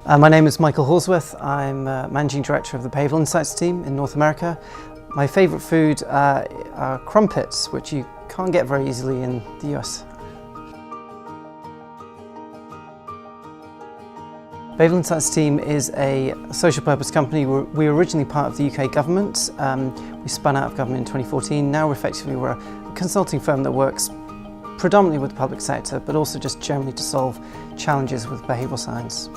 My name is Michael Hallsworth. I'm Managing Director of the PeopleScience team in North America. My favourite food are crumpets, which you can't get very easily in the US. PeopleScience team is a social purpose company. We were originally part of the UK government. We spun out of government in 2014. Now effectively we're a consulting firm that works predominantly with the public sector, but also just generally to solve challenges with behavioural science.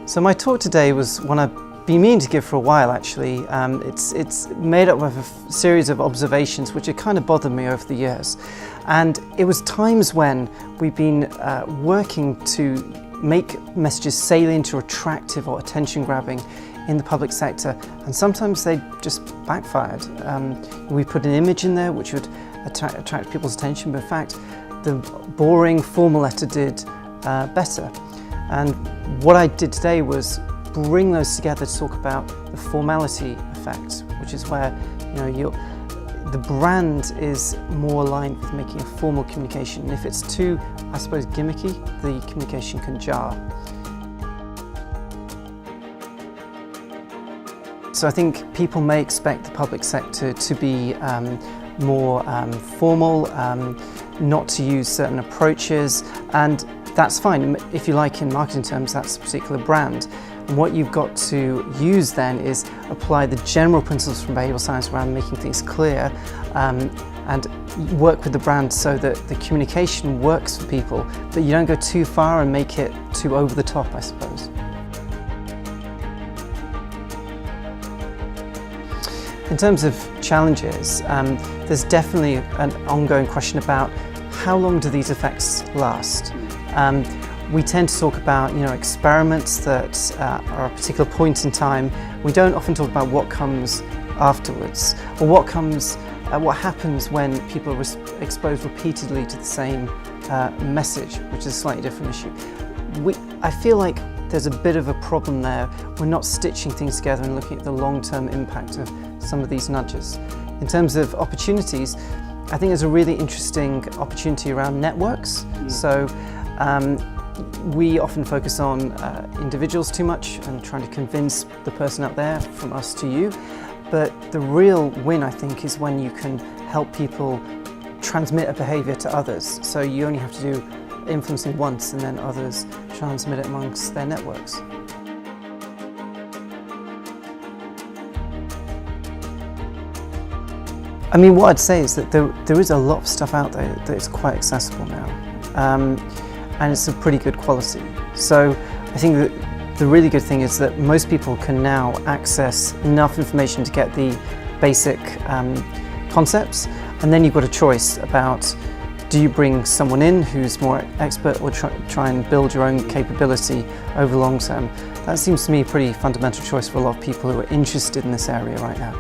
So my talk today was one I've been meaning to give for a while actually. It's made up of a series of observations which have kind of bothered me over the years. And it was times when we've been working to make messages salient or attractive or attention-grabbing in the public sector, and sometimes they just backfired. We put an image in there which would attract people's attention, but in fact the boring formal letter did better. And what I did today was bring those together to talk about the formality effect, which is where the brand is more aligned with making a formal communication. And if it's too, I suppose, gimmicky, the communication can jar. So I think people may expect the public sector to be more formal, not to use certain approaches, and that's fine. If you like, in marketing terms, that's a particular brand. And what you've got to use then is apply the general principles from behavioural science around making things clear, and work with the brand so that the communication works for people, but you don't go too far and make it too over the top, I suppose. In terms of challenges, there's definitely an ongoing question about how long do these effects last? We tend to talk about experiments that are a particular point in time. We don't often talk about what comes afterwards, or what happens when people are exposed repeatedly to the same message, which is a slightly different issue. I feel like there's a bit of a problem there. We're not stitching things together and looking at the long-term impact of some of these nudges. In terms of opportunities, I think there's a really interesting opportunity around networks. So we often focus on individuals too much and trying to convince the person out there from us to you. But the real win, I think, is when you can help people transmit a behaviour to others. So you only have to do influencing once and then others transmit it amongst their networks. I mean, what I'd say is that there is a lot of stuff out there that is quite accessible now, and it's of pretty good quality. So I think that the really good thing is that most people can now access enough information to get the basic concepts, and then you've got a choice about, do you bring someone in who's more expert, or try and build your own capability over the long term? That seems to me a pretty fundamental choice for a lot of people who are interested in this area right now.